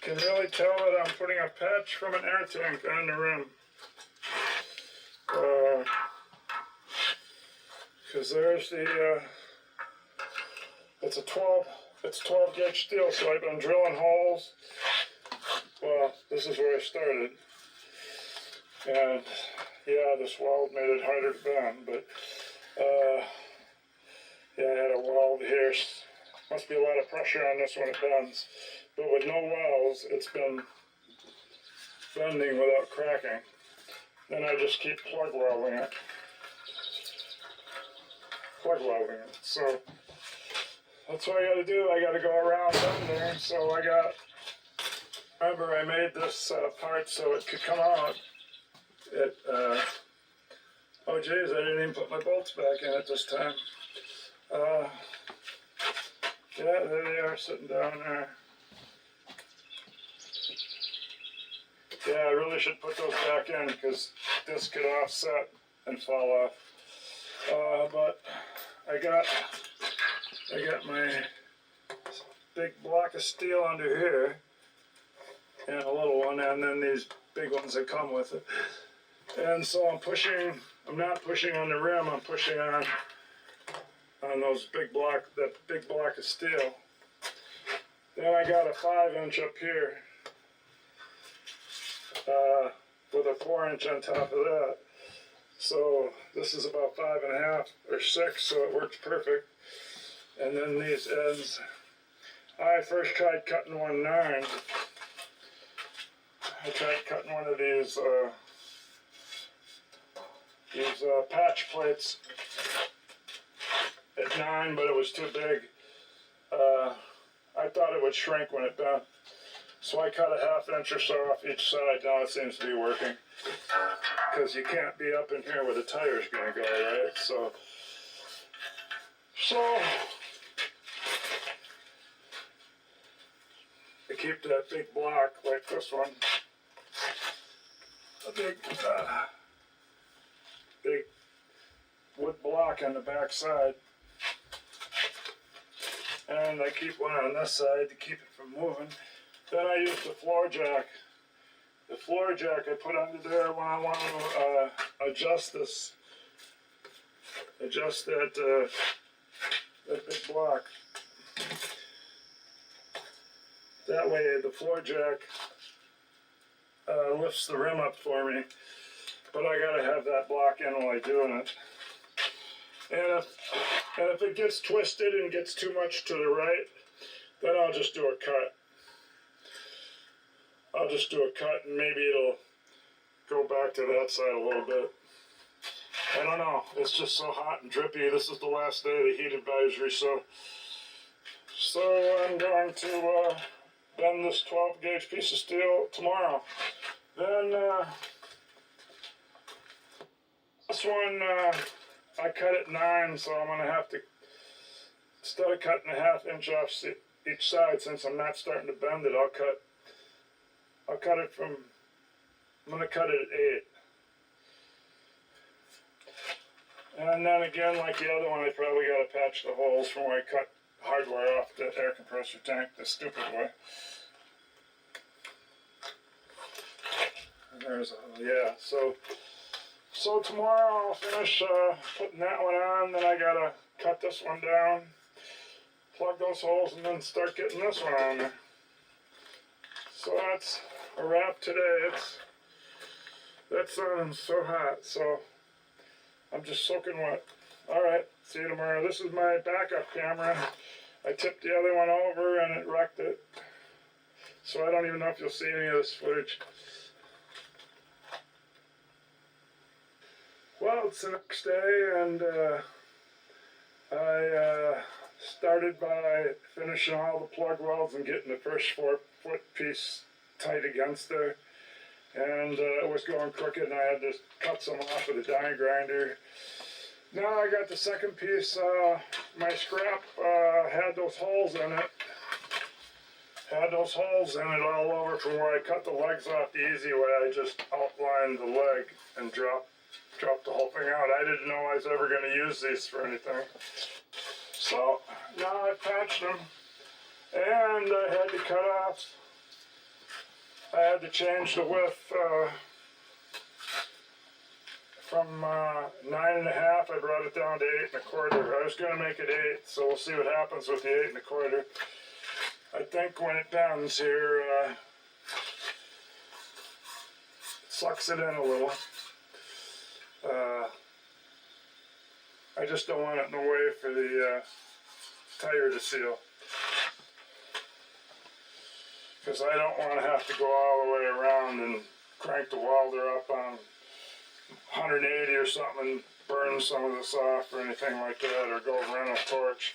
can really tell that I'm putting a patch from an air tank on the rim. Because there's the, it's 12 gauge steel, so I've been drilling holes. Well, this is where I started. And yeah, this weld made it harder to bend, but yeah, I had a weld here. Must be a lot of pressure on this when it bends. But with no welds, it's been bending without cracking. Then I just keep plug welding it. So that's what I gotta do. I gotta go around bending. So remember I made this part so it could come out. Oh geez, I didn't even put my bolts back in it this time. Yeah, there they are sitting down there. Yeah, I really should put those back in because this could offset and fall off. But I got my big block of steel under here and a little one, and then these big ones that come with it. And so I'm not pushing on the rim, I'm pushing on that big block of steel. Then I got a 5-inch up here with a 4-inch on top of that. So this is about 5.5 or 6, so it works perfect. And then these ends, I first tried cutting one 9. I tried cutting one of these patch plates at 9, but it was too big. I thought it would shrink when it bent. So I cut a 1/2 inch or so off each side. Now it seems to be working. Because you can't be up in here where the tire's going to go, right? So I keep that big block like this one. A big wood block on the back side. And I keep one on this side to keep it from moving. Then I use the floor jack. The floor jack I put under there when I want to adjust that big block. That way the floor jack lifts the rim up for me. But I gotta have that block in while I'm doing it. And if it gets twisted and gets too much to the right, then I'll just do a cut. And maybe it'll go back to that side a little bit. I don't know. It's just so hot and drippy. This is the last day of the heat advisory, so I'm going to bend this 12 gauge piece of steel tomorrow. Then this one I cut it 9, so I'm going to have to, instead of cutting a 1/2 inch off each side, since I'm not starting to bend it, I'm going to cut it at 8. And then again, like the other one, I probably got to patch the holes from where I cut hardware off the air compressor tank the stupid way. And there's so tomorrow I'll finish putting that one on, then I gotta cut this one down, plug those holes, and then start getting this one on there. So that's a wrap today. That sun is so hot, so I'm just soaking wet. Alright, see you tomorrow. This is my backup camera. I tipped the other one over and it wrecked it. So I don't even know if you'll see any of this footage. Well, it's the next day, and I started by finishing all the plug welds and getting the first 4-foot piece tight against there. And it was going crooked, and I had to cut some off with a die grinder. Now I got the second piece. My scrap had those holes in it. All over from where I cut the legs off the easy way. I just outlined the leg and dropped the whole thing out. I didn't know I was ever going to use these for anything. So now I patched them, and I had to cut off I had to change the width from 9.5. I brought it down to 8.25. I was going to make it 8, so we'll see what happens with the 8.25. I think when it bends here, it sucks it in a little. I just don't want it in the way for the tire to seal, because I don't want to have to go all the way around and crank the welder up on 180 or something and burn some of this off or anything like that, or go run a torch.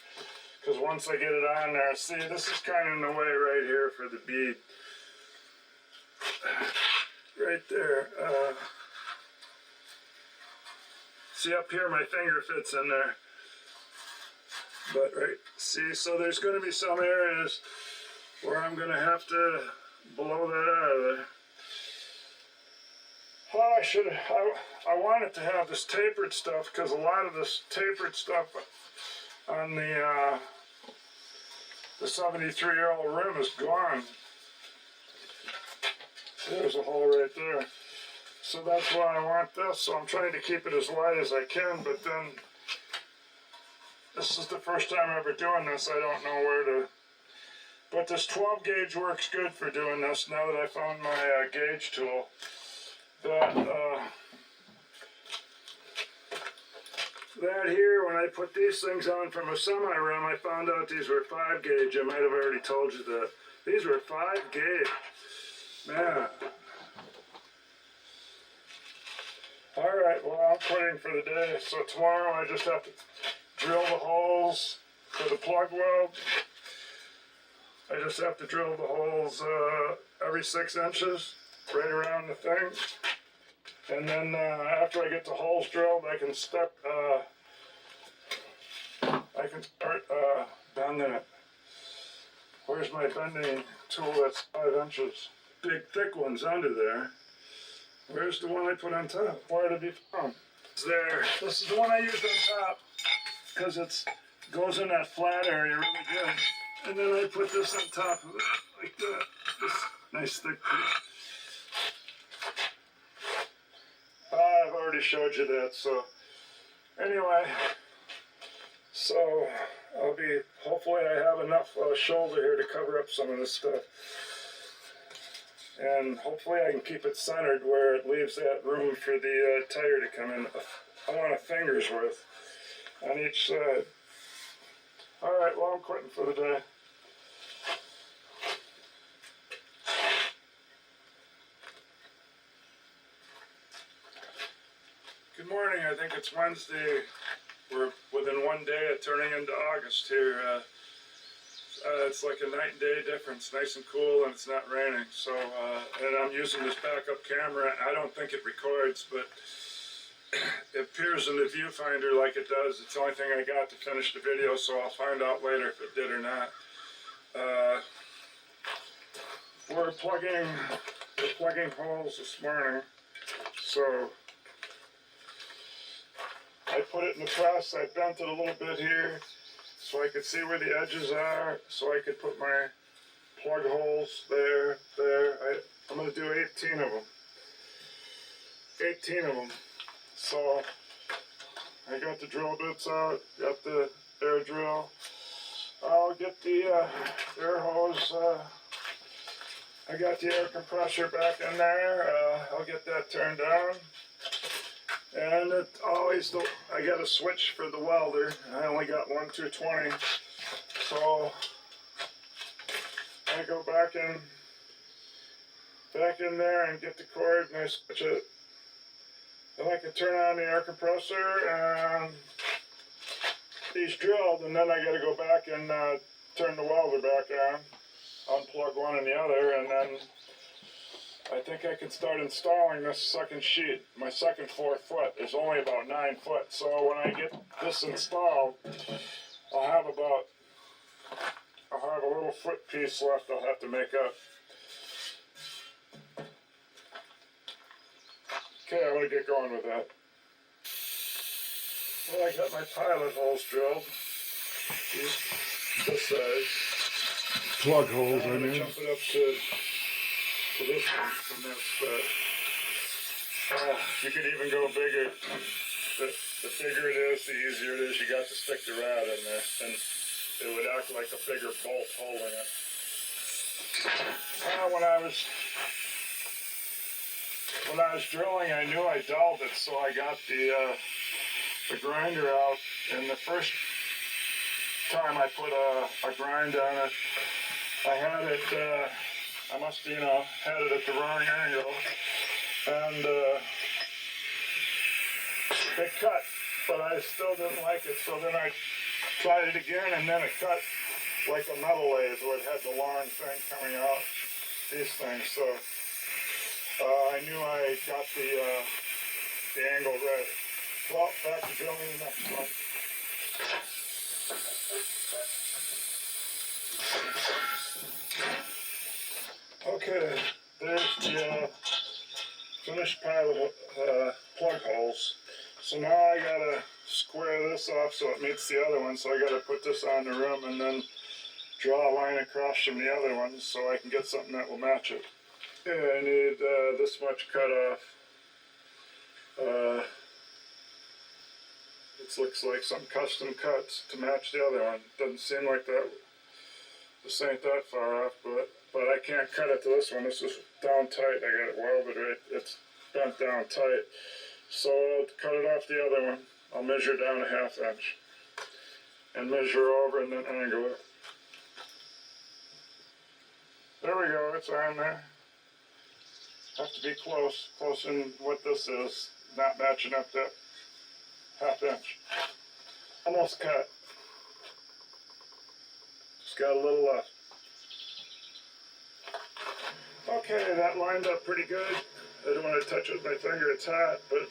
Because once I get it on there, see, this is kind of in the way right here for the bead. Right there. See up here, my finger fits in there. But right, see, so there's going to be some areas where I'm going to have to blow that out of there. Well, I wanted to have this tapered stuff, because a lot of this tapered stuff on the 73-year-old rim is gone. There's a hole right there. So that's why I want this. So I'm trying to keep it as wide as I can, but then this is the first time ever doing this. I don't know where to. But this 12 gauge works good for doing this now that I found my gauge tool. That here, when I put these things on from a semi-rim, I found out these were 5 gauge. I might have already told you that. These were 5 gauge. Man. Alright, well, I'm quitting for the day. So tomorrow I just have to drill the holes for the plug weld. I just have to drill the holes every 6 inches, right around the thing. And then after I get the holes drilled, I can start bending it. Where's my bending tool that's 5 inches? Big thick ones under there. Where's the one I put on top? Where did it be from? It's there. This is the one I used on top, because it goes in that flat area really good. And then I put this on top of it, like that. This nice thick piece. I've already showed you that, so anyway, so hopefully I have enough shoulder here to cover up some of this stuff. And hopefully I can keep it centered where it leaves that room for the tire to come in. I want a finger's worth on each side. Alright, well, I'm quitting for the day. Good morning. I think it's Wednesday. We're within one day of turning into August here. It's like a night and day difference. Nice and cool, and it's not raining. So, and I'm using this backup camera. I don't think it records, but it appears in the viewfinder like it does. It's the only thing I got to finish the video, so I'll find out later if it did or not. We're plugging holes this morning. So I put it in the press. I bent it a little bit here so I could see where the edges are, so I could put my plug holes there. I'm going to do 18 of them. 18 of them. So I got the drill bits out, got the air drill. I'll get the air hose. I got the air compressor back in there. I'll get that turned on. And it always, I got a switch for the welder. I only got one 220. So I go back in there and get the cord and I switch it. Then I can turn on the air compressor and these drilled, and then I got to go back and turn the welder back on, unplug one and the other, and then I think I can start installing this second sheet. My second 4-foot is only about 9 foot, so when I get this installed, I'll have a little foot piece left I'll have to make up. Okay, I'm going to get going with that. Well, I got my pilot holes drilled. This size. Plug holes, I mean. Jump it up to to this one from this, but you could even go bigger. The bigger it is, the easier it is. You got to stick the rod in there, and it would act like a bigger bolt holding it. When I was drilling, I knew I dulled it, so I got the grinder out. And the first time I put a grind on it, I had it. I must, had it at the wrong angle, and it cut. But I still didn't like it, so then I tried it again, and then it cut like a metal lathe where it had the long thing coming out, these things. So I knew I got the angle right. Well, back to drilling the next one. Okay, there's the finished pile of plug holes. So now I gotta square this off so it meets the other one. So I gotta put this on the rim and then draw a line across from the other one so I can get something that will match it. Okay, I need this much cut off. It looks like some custom cuts to match the other one. Doesn't seem like this ain't that far off, but I can't cut it to this one. This is down tight. I got it welded right. It's bent down tight. So I'll cut it off the other one. I'll measure down a 1/2 inch and measure over and then angle it. There we go. It's on there. Have to be close in what this is. Not matching up that 1/2 inch. Almost cut. Just got a little left. Okay, that lined up pretty good. I don't want to touch it with my finger, it's hot, but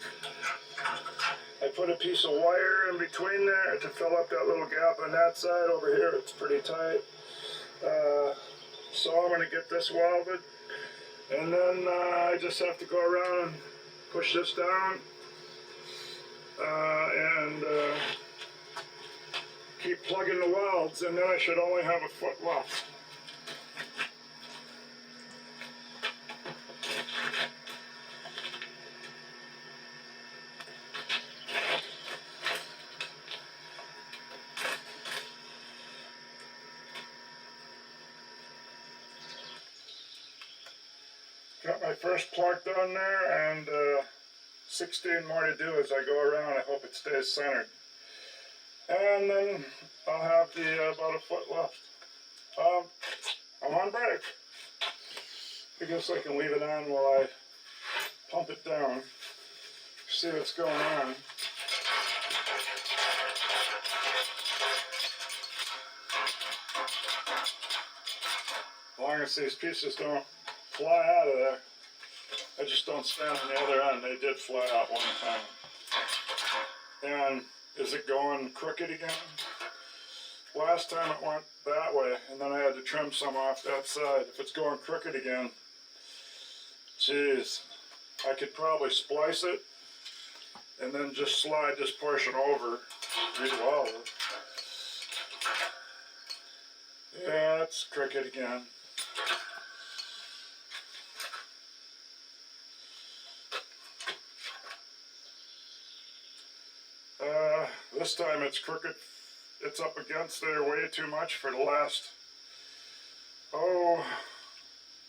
I put a piece of wire in between there to fill up that little gap on that side. Over here, it's pretty tight. So I'm going to get this welded, and then I just have to go around and push this down, and keep plugging the welds, and then I should only have a foot left. Got my first plug done there, and 16 more to do as I go around. I hope it stays centered. And then I'll have about a foot left. I'm on break. I guess I can leave it on while I pump it down. See what's going on. As long as these pieces don't fly out of there. I just don't stand on the other end. They did fly out one time. And is it going crooked again? Last time it went that way, and then I had to trim some off that side. If it's going crooked again, geez, I could probably splice it and then just slide this portion over, re-weld it. Yeah, it's crooked again. This time it's crooked. It's up against there way too much for the last,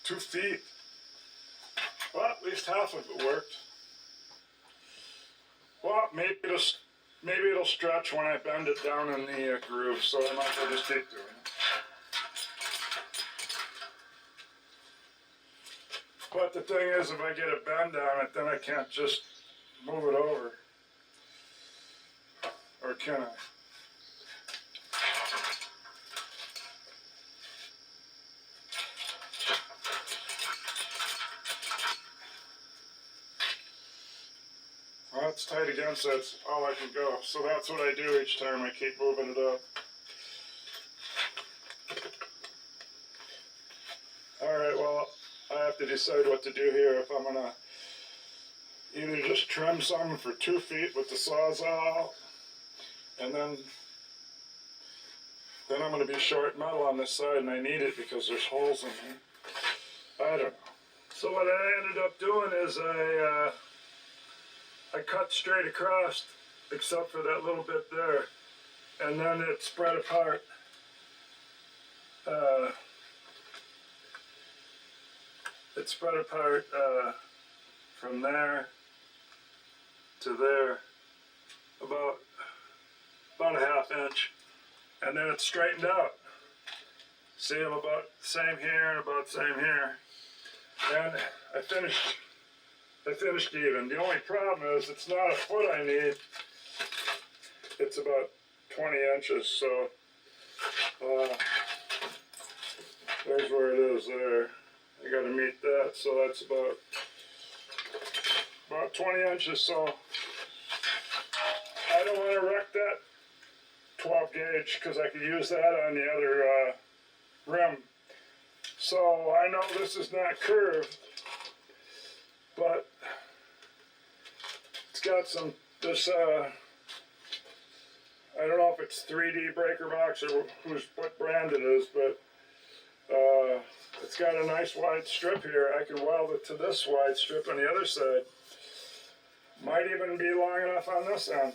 2 feet. Well, at least half of it worked. Well, maybe it'll stretch when I bend it down in the groove, so I might as well just keep doing it. But the thing is, if I get a bend on it, then I can't just move it over. Or can I? Well, it's tight against that. That's all I can go. So that's what I do each time. I keep moving it up. Alright, well, I have to decide what to do here. If I'm going to either just trim some for 2 feet with the Sawzall, and then I'm going to be short metal on this side, and I need it because there's holes in here. I don't know. So what I ended up doing is I cut straight across, except for that little bit there, and then it spread apart. It spread apart from there to there, about a half inch, and then it straightened out. See, I'm about the same here and about the same here, and I finished even. The only problem is it's not a foot I need, it's about 20 inches, so there's where it is there. I gotta meet that, so that's about 20 inches, so I don't want to wreck that 12 gauge because I could use that on the other rim. So I know this is not curved, but it's got some, this, I don't know if it's 3D breaker box or what brand it is, but it's got a nice wide strip here. I can weld it to this wide strip on the other side. Might even be long enough on this end.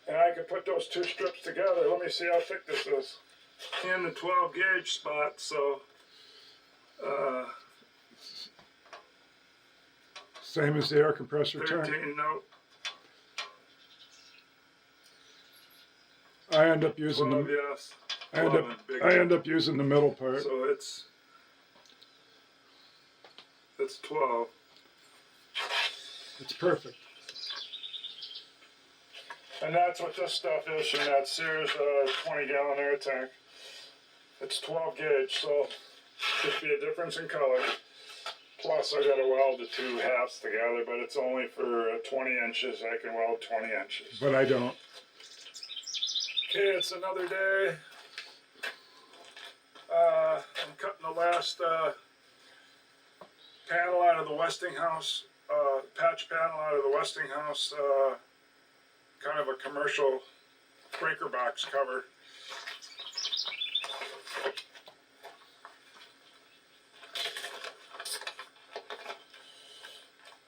And I could put those two strips together. Let me see how thick this is. In the 12 gauge spot, so same as the air compressor 13, tank. no, I end up using 12, the yes. I end up using the middle part. So it's 12. It's perfect. And that's what this stuff is from that Sears 20-gallon air tank. It's 12 gauge, so just be a difference in color. Plus, I got to weld the two halves together, but it's only for 20 inches. I can weld 20 inches. But I don't. Okay, it's another day. I'm cutting the last panel out of the Westinghouse, patch panel out of the Westinghouse, kind of a commercial breaker box cover.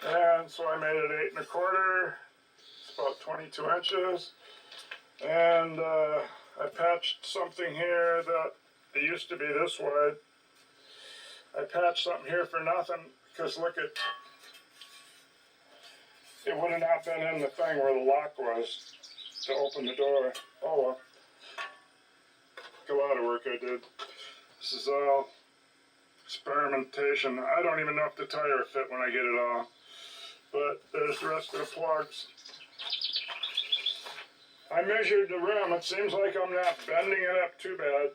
And so I made it 8 1/4. It's about 22 inches. And I patched something here that it used to be this wide. I patched something here for nothing because look at, it would have not been in the thing where the lock was to open the door. Oh well. A lot of work I did. This is all experimentation. I don't even know if the tire will fit when I get it off. But there's the rest of the plugs. I measured the rim. It seems like I'm not bending it up too bad.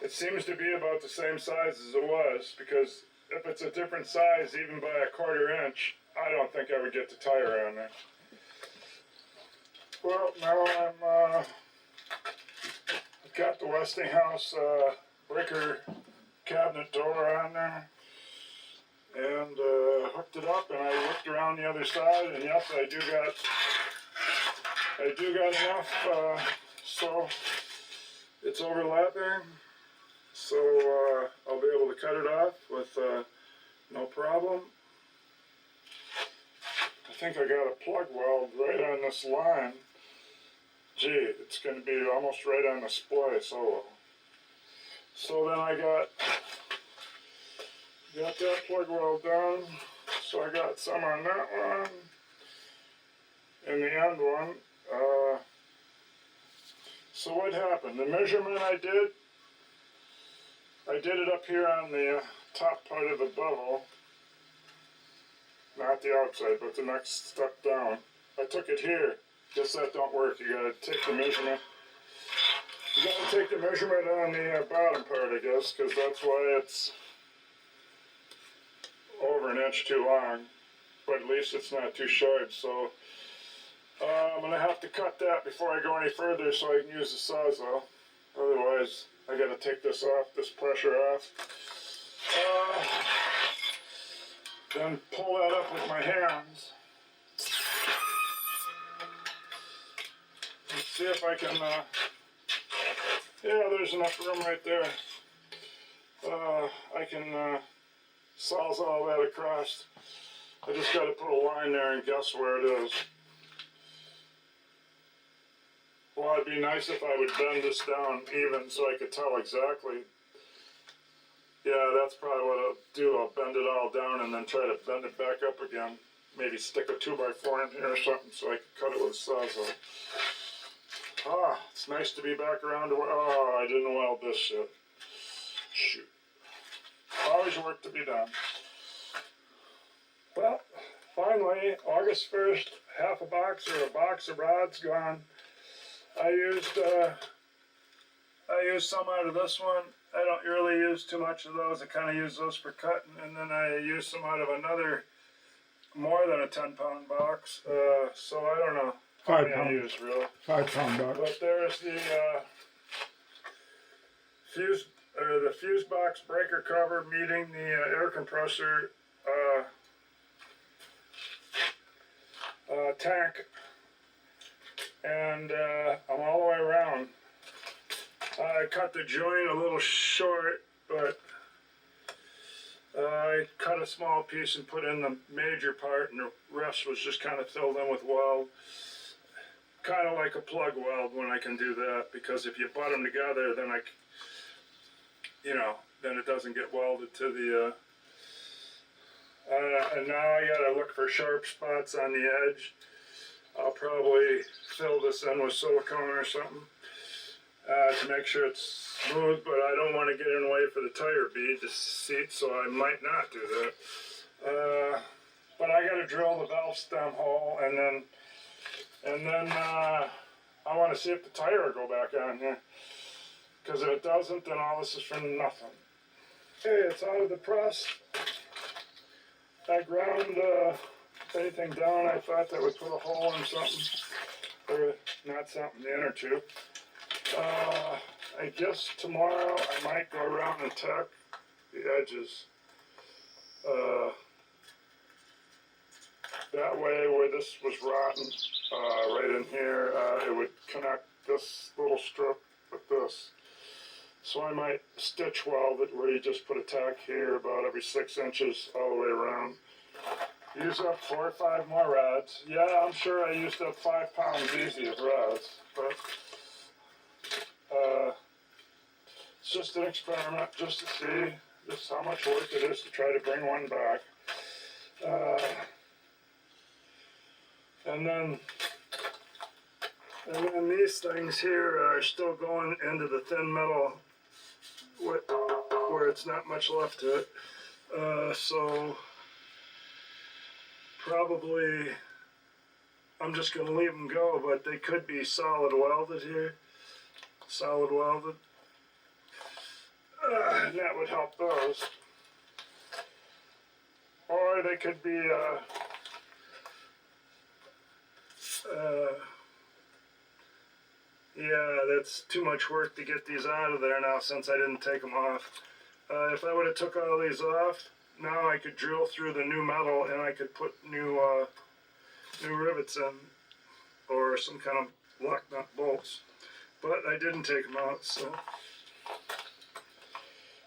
It seems to be about the same size as it was, because if it's a different size, even by a 1/4 inch, I don't think I would get the tire on there. Well, now I've got the Westinghouse breaker cabinet door on there, and hooked it up, and I looked around the other side, and yes, I do got enough, so it's overlapping, so I'll be able to cut it off with no problem. I think I got a plug weld right on this line. Gee, it's going to be almost right on the splice. Oh well. So then I got that plug weld done. So I got some on that one and the end one. So what happened? The measurement I did it up here on the top part of the bevel. Not the outside, but the next step down. I took it here. Guess that don't work. You gotta take the measurement. You gotta take the measurement on the bottom part, I guess, because that's why it's over 1 inch too long. But at least it's not too short, so I'm gonna have to cut that before I go any further so I can use the Sawzall. Otherwise, I gotta take this off, this pressure off. Then pull that up with my hands. Let's see if I can, yeah, there's enough room right there. I can saws all that across. I just got to put a line there and guess where it is. Well, it'd be nice if I would bend this down even so I could tell exactly. Yeah, that's probably what I'll do. I'll bend it all down and then try to bend it back up again. Maybe stick a 2x4 in here or something so I can cut it with a sawzall. Ah, it's nice to be back around to, oh, I didn't weld this shit. Shoot. Always work to be done. Well, finally, August 1st, half a box or a box of rods gone. I used some out of this one. I don't really use too much of those. I kind of use those for cutting, and then I use some out of another more than a 10-pound box. So I don't know how 5 many I pound. use really. 5 pound box. But there's the fuse box breaker cover meeting the air compressor tank, and I'm all the way around. I cut the joint a little short, but I cut a small piece and put in the major part, and the rest was just kind of filled in with weld. Kind of like a plug weld when I can do that, because if you butt them together, then then it doesn't get welded to the, and now I gotta look for sharp spots on the edge. I'll probably fill this in with silicone or something to make sure it's smooth, but I don't want to get in the way for the tire bead, the seat, so I might not do that. But I gotta drill the valve stem hole, and then I want to see if the tire will go back on here. Because if it doesn't, then all this is for nothing. Okay, it's out of the press. I ground anything down I thought that would put a hole in something. Or not something, the inner tube. I guess tomorrow I might go around and tack the edges. That way, where this was rotten, right in here, it would connect this little strip with this. So I might stitch weld it where you just put a tack here about every 6 inches all the way around. Use up 4 or 5 more rods. Yeah, I'm sure I used up 5 pounds easy of rods, but it's just an experiment just to see just how much work it is to try to bring one back. And then these things here are still going into the thin metal where it's not much left to it. So probably I'm just going to leave them go, but they could be solid welded here. Solid welded. And that would help those. Or they could be yeah, that's too much work to get these out of there now since I didn't take them off. If I would have took all these off, now I could drill through the new metal and I could put new rivets in, or some kind of lock nut bolts. But I didn't take them out, so.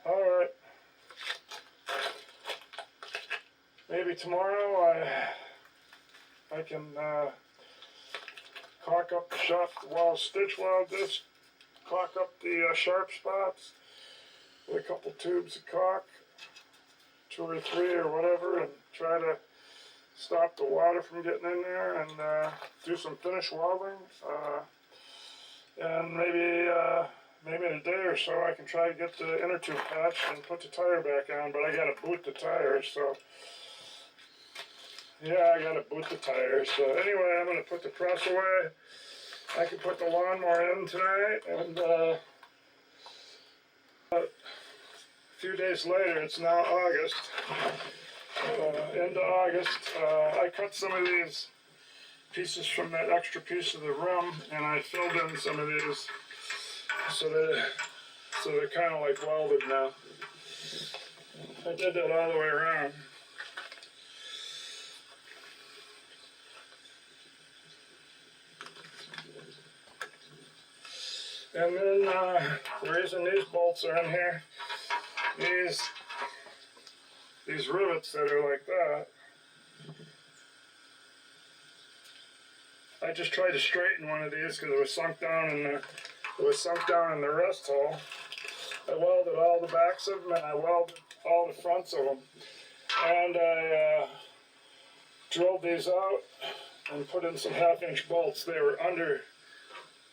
Alright. Maybe tomorrow I can caulk up the shaft, stitch weld this, caulk up the sharp spots with a couple tubes of caulk, 2 or 3 or whatever, and try to stop the water from getting in there, and do some finish welding. And maybe in a day or so I can try to get the inner tube patched and put the tire back on, but I gotta boot the tires, so. Yeah, I gotta boot the tires. So anyway, I'm gonna put the press away. I can put the lawnmower in tonight, and a few days later, it's now August. Into August, I cut some of these pieces from that extra piece of the rim, and I filled in some of these so they're kind of like welded now. I did that all the way around. And then the reason these bolts are in here, these these rivets that are like that. I just tried to straighten one of these because it was sunk down in the rest hole. I welded all the backs of them and I welded all the fronts of them, and I drilled these out and put in some 1/2-inch bolts. They were under.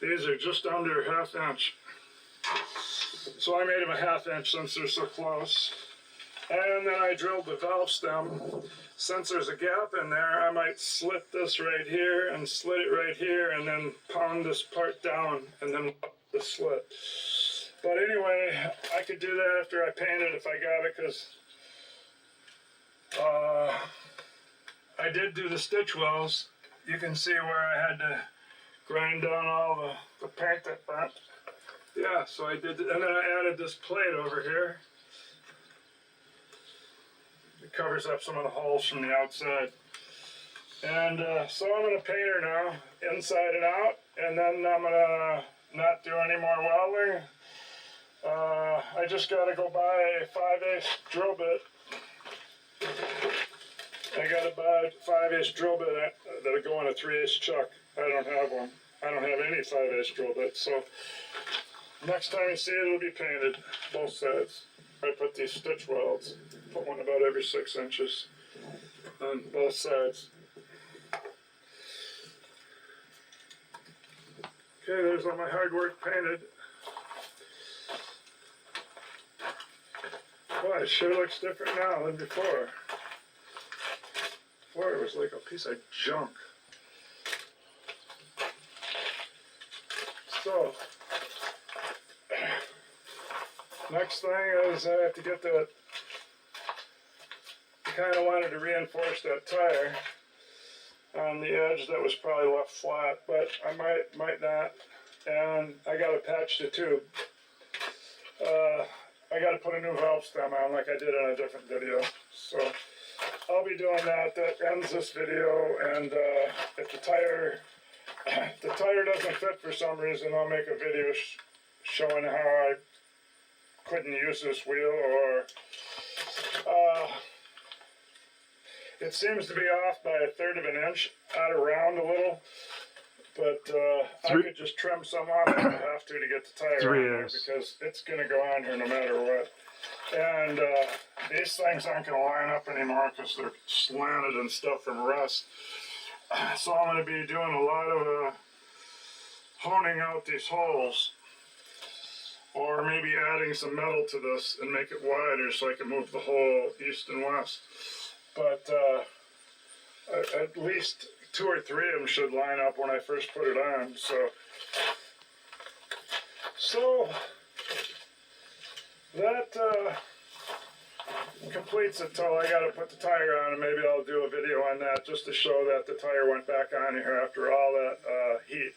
These are just under 1/2 inch. So I made them a 1/2 inch since they're so close. And then I drilled the valve stem. Since there's a gap in there, I might slit this right here and slit it right here and then pound this part down and then the slit. But anyway, I could do that after I paint it if I got it, because I did do the stitch wells. You can see where I had to grind down all the paint that burnt. Yeah, so I did, and then I added this plate over here. It covers up some of the holes from the outside. And so I'm going to paint her now, inside and out, and then I'm going to not do any more welding. I just got to go buy a 5/8 drill bit. I got to buy a 5/8 drill bit that'll go on a 3/8 chuck. I don't have one. I don't have any 5/8 drill bits, so next time you see it, it'll be painted, both sides. I put these stitch welds, put one about every 6 inches on both sides. Okay, there's all my hard work painted. Boy, it sure looks different now than before. Before it was like a piece of junk. So, next thing is I have to get that. I kind of wanted to reinforce that tire on the edge that was probably left flat, but I might not. And I got to patch the tube. I got to put a new valve stem on like I did in a different video. So I'll be doing that. That ends this video. And if the tire doesn't fit for some reason, I'll make a video showing how I couldn't use this wheel, or it seems to be off by 1/3 of an inch, out of round a little, but I could just trim some off if I have to get the tire on there, because it's going to go on here no matter what. And these things aren't going to line up anymore because they're slanted and stuff from rust. So I'm going to be doing a lot of honing out these holes, or maybe adding some metal to this and make it wider so I can move the hole east and west. But at least 2 or 3 of them should line up when I first put it on. So that completes it till I got to put the tire on, and maybe I'll do a video on that just to show that the tire went back on here after all that heat.